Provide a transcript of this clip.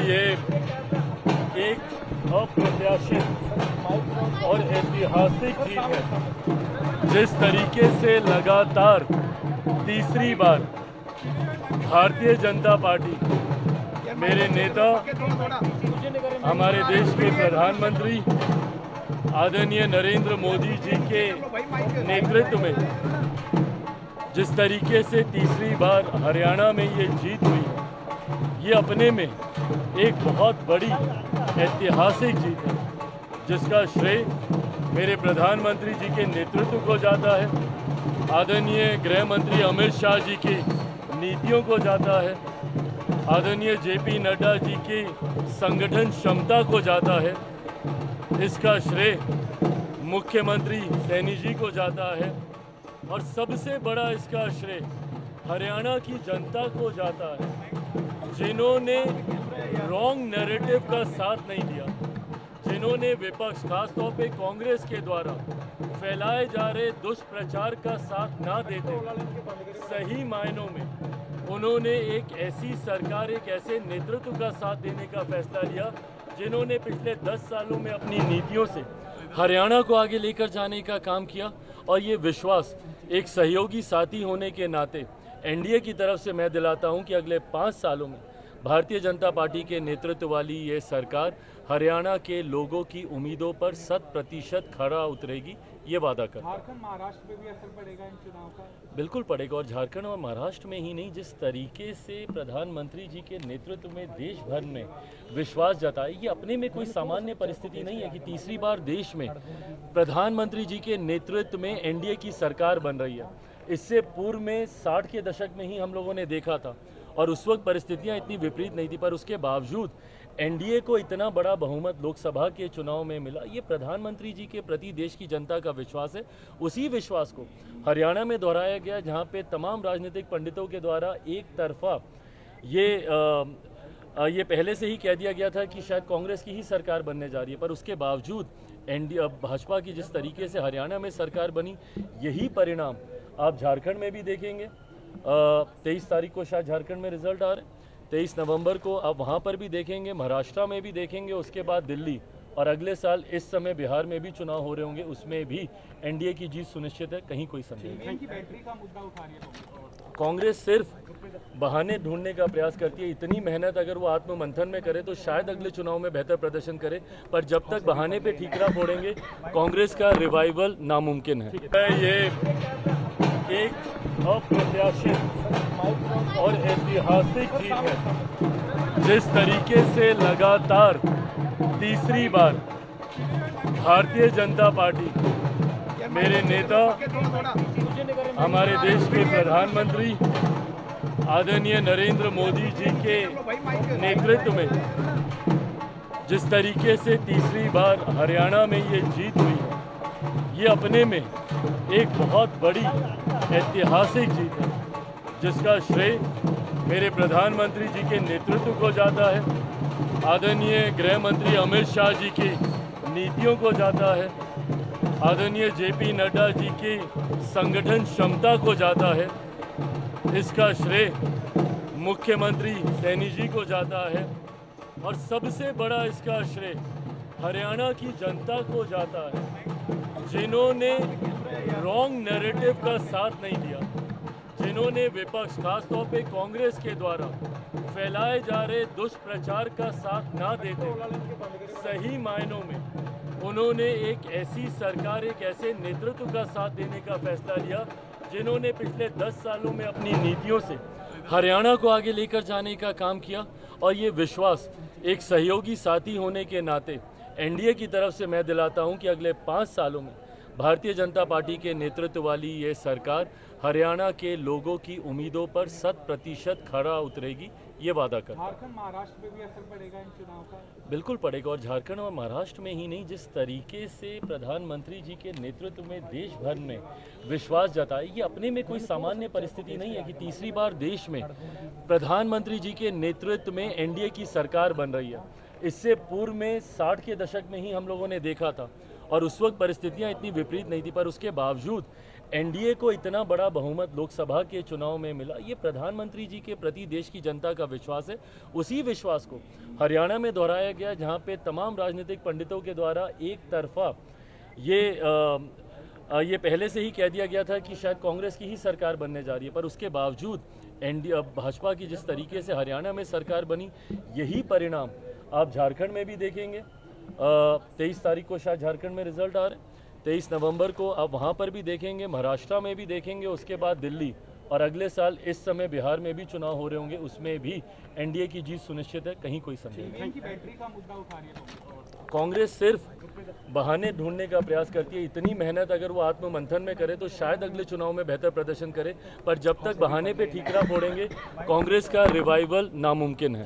ये एक अप्रत्याशित और ऐतिहासिक जीत है। जिस तरीके से लगातार तीसरी बार भारतीय जनता पार्टी, मेरे नेता, हमारे देश के प्रधानमंत्री आदरणीय नरेंद्र मोदी जी के नेतृत्व में जिस तरीके से तीसरी बार हरियाणा में ये जीत हुई, ये अपने में एक बहुत बड़ी ऐतिहासिक जीत है, जिसका श्रेय मेरे प्रधानमंत्री जी के नेतृत्व को जाता है, आदरणीय गृह मंत्री अमित शाह जी की नीतियों को जाता है, आदरणीय जेपी नड्डा जी की संगठन क्षमता को जाता है, इसका श्रेय मुख्यमंत्री सैनी जी को जाता है और सबसे बड़ा इसका श्रेय हरियाणा की जनता को जाता है, जिन्होंने रॉन्ग नैरेटिव का साथ नहीं दिया, जिन्होंने विपक्ष खासतौर पे कांग्रेस के द्वारा फैलाए जा रहे दुष्प्रचार का साथ ना देते सही मायनों में उन्होंने एक ऐसी सरकार, एक ऐसे नेतृत्व का साथ देने का फैसला लिया जिन्होंने पिछले 10 सालों में अपनी नीतियों से हरियाणा को आगे लेकर जाने का काम किया। और ये विश्वास एक सहयोगी साथी होने के नाते एनडीए की तरफ से मैं दिलाता हूं कि अगले 5 सालों में भारतीय जनता पार्टी के नेतृत्व वाली ये सरकार हरियाणा के लोगों की उम्मीदों पर 100% खरा उतरेगी, ये वादा कर। झारखंड महाराष्ट्र पे भी असर पड़ेगा इन चुनाव का? बिल्कुल पड़ेगा, और झारखंड और महाराष्ट्र में ही नहीं, जिस तरीके से प्रधानमंत्री जी के नेतृत्व में देश भर में विश्वास जताए, ये अपने में कोई सामान्य परिस्थिति नहीं है कि तीसरी बार देश में प्रधानमंत्री जी के नेतृत्व में एनडीए की सरकार बन रही है। इससे पूर्व में 60 के दशक में ही हम लोगों ने देखा था और उस वक्त परिस्थितियां इतनी विपरीत नहीं थी, पर उसके बावजूद एनडीए को इतना बड़ा बहुमत लोकसभा के चुनाव में मिला। ये प्रधानमंत्री जी के प्रति देश की जनता का विश्वास है। उसी विश्वास को हरियाणा में दोहराया गया, जहां पे तमाम राजनीतिक पंडितों के द्वारा एक तरफा ये पहले से ही कह दिया गया था कि शायद कांग्रेस की ही सरकार बनने जा रही है, पर उसके बावजूद एनडीए भाजपा की जिस तरीके से हरियाणा में सरकार बनी, यही परिणाम आप झारखंड में भी देखेंगे। 23 तारीख को शायद झारखंड में रिजल्ट आ रहे हैं, 23 नवंबर को आप वहाँ पर भी देखेंगे, महाराष्ट्र में भी देखेंगे, उसके बाद दिल्ली, और अगले साल इस समय बिहार में भी चुनाव हो रहे होंगे, उसमें भी एनडीए की जीत सुनिश्चित है, कहीं कोई संदेह नहीं। कांग्रेस सिर्फ बहाने ढूंढने का प्रयास करती है। इतनी मेहनत अगर वो आत्ममंथन में करे तो शायद अगले चुनाव में बेहतर प्रदर्शन करे, पर जब तक बहाने पे ठीकरा फोड़ेंगे कांग्रेस का रिवाइवल नामुमकिन है। ये एक अप्रत्याशित और ऐतिहासिक जीत है। जिस तरीके से लगातार तीसरी बार भारतीय जनता पार्टी, मेरे नेता, हमारे देश के प्रधानमंत्री आदरणीय नरेंद्र मोदी जी के नेतृत्व में जिस तरीके से तीसरी बार हरियाणा में ये जीत हुई, ये अपने में एक बहुत बड़ी ऐतिहासिक जीत है, जिसका श्रेय मेरे प्रधानमंत्री जी के नेतृत्व को जाता है, आदरणीय गृह मंत्री अमित शाह जी की नीतियों को जाता है, आदरणीय जेपी नड्डा जी की संगठन क्षमता को जाता है, इसका श्रेय मुख्यमंत्री सैनी जी को जाता है और सबसे बड़ा इसका श्रेय हरियाणा की जनता को जाता है, जिन्होंने रॉन्ग नैरेटिव का साथ नहीं दिया, जिन्होंने विपक्ष खासतौर पे कांग्रेस के द्वारा फैलाए जा रहे दुष्प्रचार का साथ ना देते सही मायनों में उन्होंने एक ऐसी सरकार, एक ऐसे नेतृत्व का साथ देने का फैसला लिया जिन्होंने पिछले 10 सालों में अपनी नीतियों से हरियाणा को आगे लेकर जाने का काम किया। और ये विश्वास एक सहयोगी साथी होने के नाते एनडीए की तरफ से मैं दिलाता हूं कि अगले 5 सालों में भारतीय जनता पार्टी के नेतृत्व वाली ये सरकार हरियाणा के लोगों की उम्मीदों पर 100% खरा उतरेगी, ये वादा कर। झारखंड महाराष्ट्र पे भी असर पड़ेगा इन चुनाव का? बिल्कुल पड़ेगा, और झारखंड और महाराष्ट्र में ही नहीं, जिस तरीके से प्रधानमंत्री जी के नेतृत्व में देश भर में विश्वास जताए, ये अपने में कोई सामान्य परिस्थिति नहीं है कि तीसरी बार देश में प्रधानमंत्री जी के नेतृत्व में एनडीए की सरकार बन रही है। इससे पूर्व में 60 के दशक में ही हम लोगों ने देखा था और उस वक्त परिस्थितियां इतनी विपरीत नहीं थी, पर उसके बावजूद एनडीए को इतना बड़ा बहुमत लोकसभा के चुनाव में मिला। ये प्रधानमंत्री जी के प्रति देश की जनता का विश्वास है। उसी विश्वास को हरियाणा में दोहराया गया, जहां पे तमाम राजनीतिक पंडितों के द्वारा एक तरफा ये पहले से ही कह दिया गया था कि शायद कांग्रेस की ही सरकार बनने जा रही है, पर उसके बावजूद एनडीए भाजपा की जिस तरीके से हरियाणा में सरकार बनी, यही परिणाम आप झारखंड में भी देखेंगे। 23 तारीख को शायद झारखंड में रिजल्ट आ रहे हैं, 23 नवंबर को आप वहाँ पर भी देखेंगे, महाराष्ट्र में भी देखेंगे, उसके बाद दिल्ली, और अगले साल इस समय बिहार में भी चुनाव हो रहे होंगे, उसमें भी एनडीए की जीत सुनिश्चित है, कहीं कोई संदेह नहीं। की बैटरी का मुद्दा उठा रही है कांग्रेस सिर्फ बहाने ढूंढने का प्रयास करती है। इतनी मेहनत अगर वो आत्ममंथन में करे तो शायद अगले चुनाव में बेहतर प्रदर्शन करे, पर जब तक बहाने पे ठीकरा फोड़ेंगे, कांग्रेस का रिवाइवल नामुमकिन है।